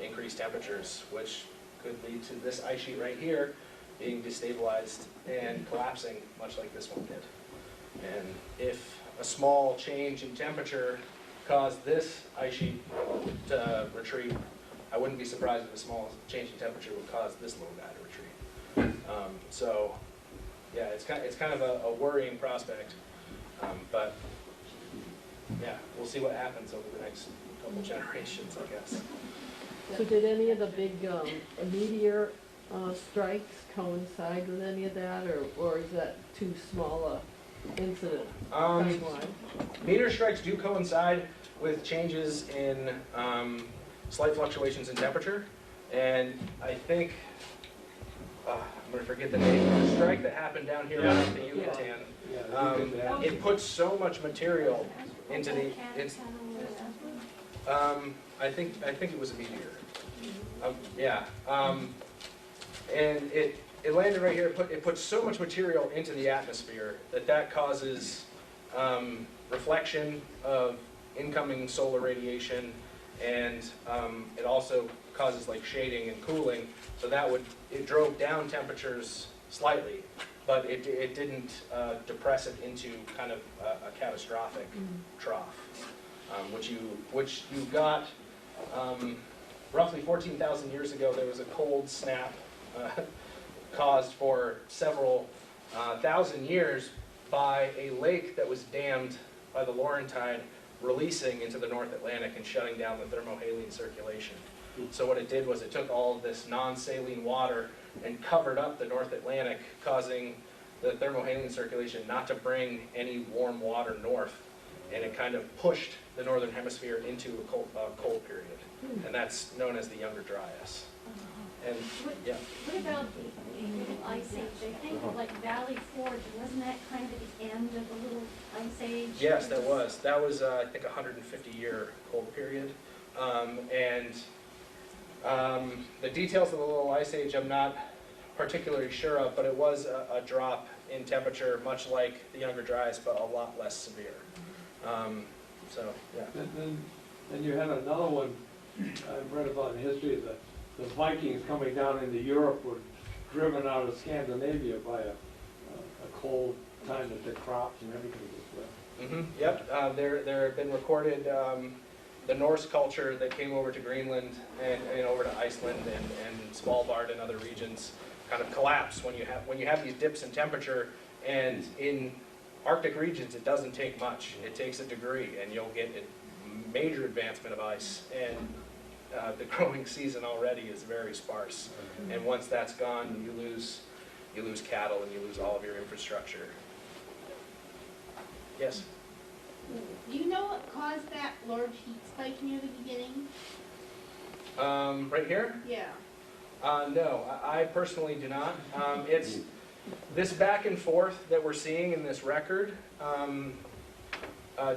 increased temperatures, which could lead to this ice sheet right here being destabilized and collapsing, much like this one did. And if a small change in temperature caused this ice sheet to retreat, I wouldn't be surprised if a small change in temperature would cause this little guy to retreat. So, yeah, it's kind of a worrying prospect, but yeah, we'll see what happens over the next couple generations, I guess. So did any of the big meteor strikes coincide with any of that, or is that too small a incident time-wise? Meteor strikes do coincide with changes in slight fluctuations in temperature, and I think, I'm going to forget the name of the strike that happened down here around the Yucatan. It put so much material into the, I think it was a meteor. And it landed right here. It put so much material into the atmosphere that causes reflection of incoming solar radiation, and it also causes like shading and cooling. So it drove down temperatures slightly, but it didn't depress it into kind of a catastrophic trough, which you got. Roughly 14,000 years ago, there was a cold snap caused for several thousand years by a lake that was dammed by the Laurentide releasing into the North Atlantic and shutting down the thermohaline circulation. So what it did was it took all of this non-saline water and covered up the North Atlantic, causing the thermohaline circulation not to bring any warm water north. And it kind of pushed the northern hemisphere into a cold period. And that's known as the Younger Dryas. And, yeah. What about the little ice age? I think like Valley Forge, wasn't that kind of the end of the little ice age? Yes, that was. That was, I think, a 150-year cold period. The details of the little ice age I'm not particularly sure of, but it was a drop in temperature, much like the Younger Dryas, but a lot less severe. So, yeah. Then you had another one I've read about in history, that the Vikings coming down into Europe were driven out of Scandinavia by a cold time that the crops and everything was well. Yep, there have been recorded the Norse culture that came over to Greenland and over to Iceland and Svalbard and other regions kind of collapse when you have these dips in temperature. And in Arctic regions, it doesn't take much. It takes a degree, and you'll get a major advancement of ice. And the growing season already is very sparse. And once that's gone, you lose cattle and you lose all of your infrastructure. Yes? Do you know what caused that large heat spike near the beginning? Right here? Yeah. No, I personally do not. It's this back and forth that we're seeing in this record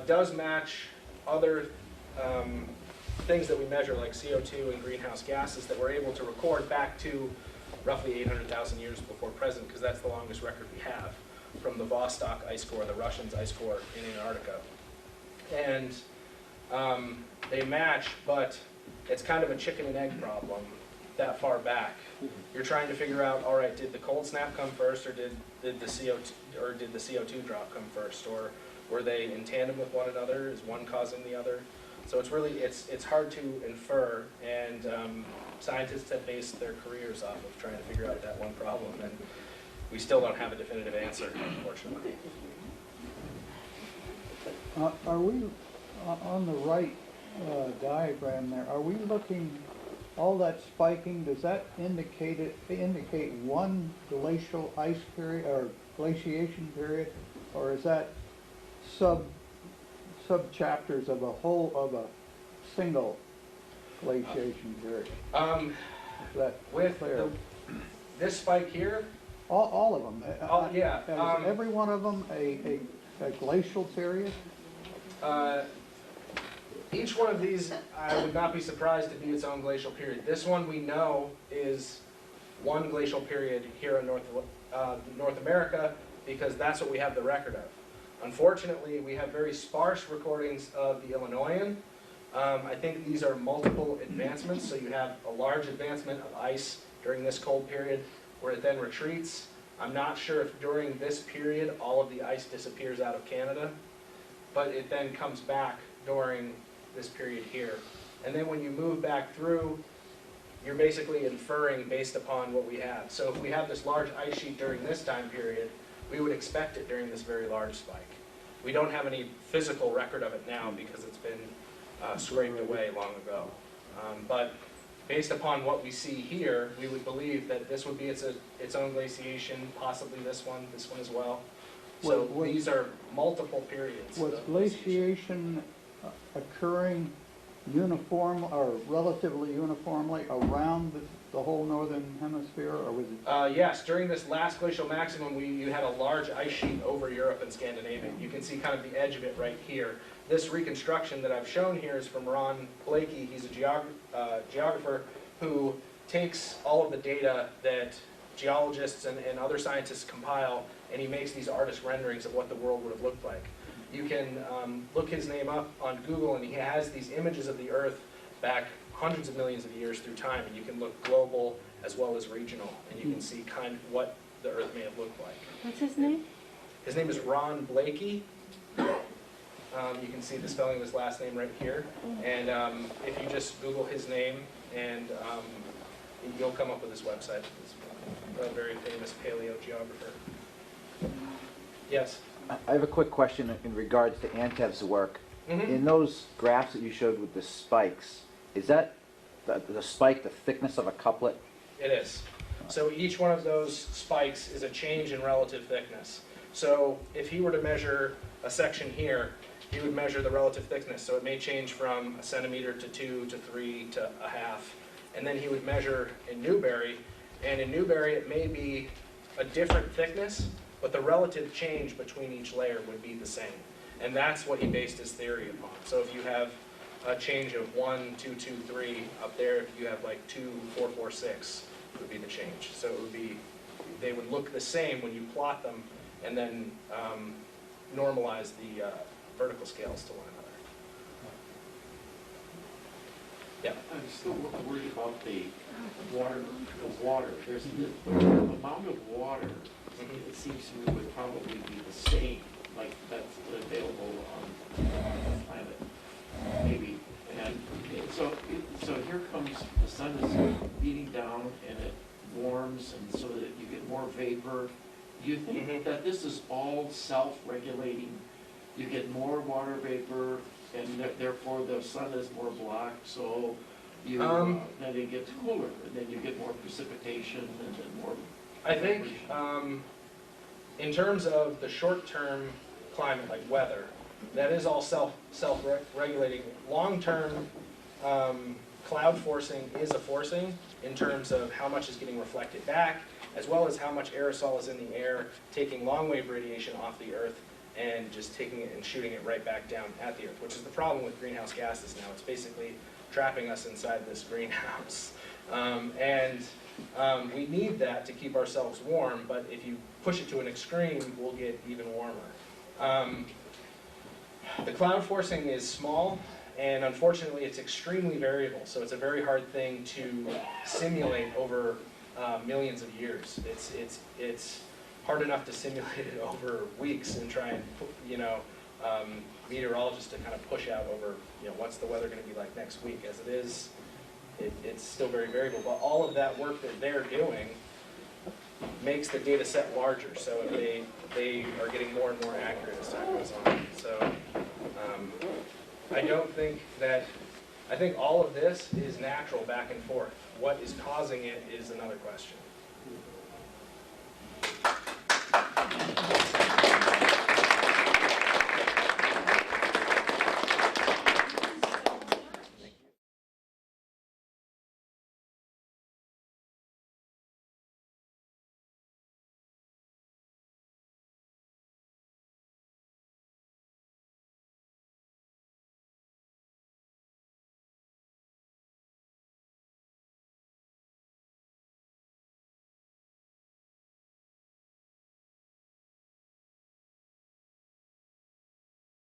does match other things that we measure, like CO2 and greenhouse gases, that we're able to record back to roughly 800,000 years before present, because that's the longest record we have from the Vostok ice core, the Russians' ice core in Antarctica. And they match, but it's kind of a chicken and egg problem that far back. You're trying to figure out, all right, did the cold snap come first, or did the CO2 drop come first, or were they in tandem with one another? Is one causing the other? So it's really, it's hard to infer, and scientists have based their careers off of trying to figure out that one problem, and we still don't have a definitive answer, unfortunately. Are we, on the right diagram there, are we looking, all that spiking, does that indicate one glacial ice period, or glaciation period, or is that sub-chapters of a single glaciation period? Is that With clear? this spike here, All of them? yeah. Is every one of them a glacial period? Each one of these, I would not be surprised to be its own glacial period. This one we know is one glacial period here in North America, because that's what we have the record of. Unfortunately, we have very sparse recordings of the Illinoisan. I think these are multiple advancements, so you have a large advancement of ice during this cold period, where it then retreats. I'm not sure if during this period all of the ice disappears out of Canada, but it then comes back during this period here. And then when you move back through, you're basically inferring based upon what we have. So if we have this large ice sheet during this time period, we would expect it during this very large spike. We don't have any physical record of it now because it's been scraped away long ago. But based upon what we see here, we would believe that this would be its own glaciation, possibly this one as well. So these are multiple periods. Was glaciation occurring uniform or relatively uniformly around the whole northern hemisphere, or was it? Yes, during this last glacial maximum, you had a large ice sheet over Europe and Scandinavia. You can see kind of the edge of it right here. This reconstruction that I've shown here is from Ron Blakey. He's a geographer who takes all of the data that geologists and other scientists compile, and he makes these artist renderings of what the world would have looked like. You can look his name up on Google, and he has these images of the Earth back hundreds of millions of years through time, and you can look global as well as regional, and you can see kind of what the Earth may have looked like. What's his name? His name is Ron Blakey. You can see the spelling of his last name right here, and if you just Google his name, and you'll come up with his website. He's a very famous paleogeographer. Yes? I have a quick question in regards to Antev's work. Mm-hmm. In those graphs that you showed with the spikes, is that the spike, the thickness of a couplet? It is. So each one of those spikes is a change in relative thickness. So if he were to measure a section here, he would measure the relative thickness. So it may change from a centimeter to 2 to 3 to a half. And then he would measure in Newberry, and in Newberry it may be a different thickness, but the relative change between each layer would be the same. And that's what he based his theory upon. So if you have a change of 1, 2, 2, 3, up there if you have like 2, 4, 4, 6 would be the change. So it would be, they would look the same when you plot them and then normalize the vertical scales to one another. Yeah. I'm still worried about the water. There's the amount of water, it seems to me, would probably be the same, like that's available on the planet, maybe. And so here comes, the sun is beating down and it warms, and so that you get more vapor. Do you think that this is all self-regulating? You get more water vapor, and therefore the sun is more blocked, so you then it gets cooler, and then you get more precipitation, and then more. I think in terms of the short-term climate, like weather, that is all self-regulating. Long-term cloud forcing is a forcing in terms of how much is getting reflected back, as well as how much aerosol is in the air, taking long-wave radiation off the Earth and just taking it and shooting it right back down at the Earth, which is the problem with greenhouse gases now. It's basically trapping us inside this greenhouse. We need that to keep ourselves warm, but if you push it to an extreme, we'll get even warmer. The cloud forcing is small, and unfortunately it's extremely variable, so it's a very hard thing to simulate over millions of years. It's hard enough to simulate it over weeks and try and, meteorologists to kind of push out over, what's the weather going to be like next week. As it is, it's still very variable. But all of that work that they're doing makes the data set larger, so they are getting more and more accurate as time goes on. So I think all of this is natural back and forth. What is causing it is another question.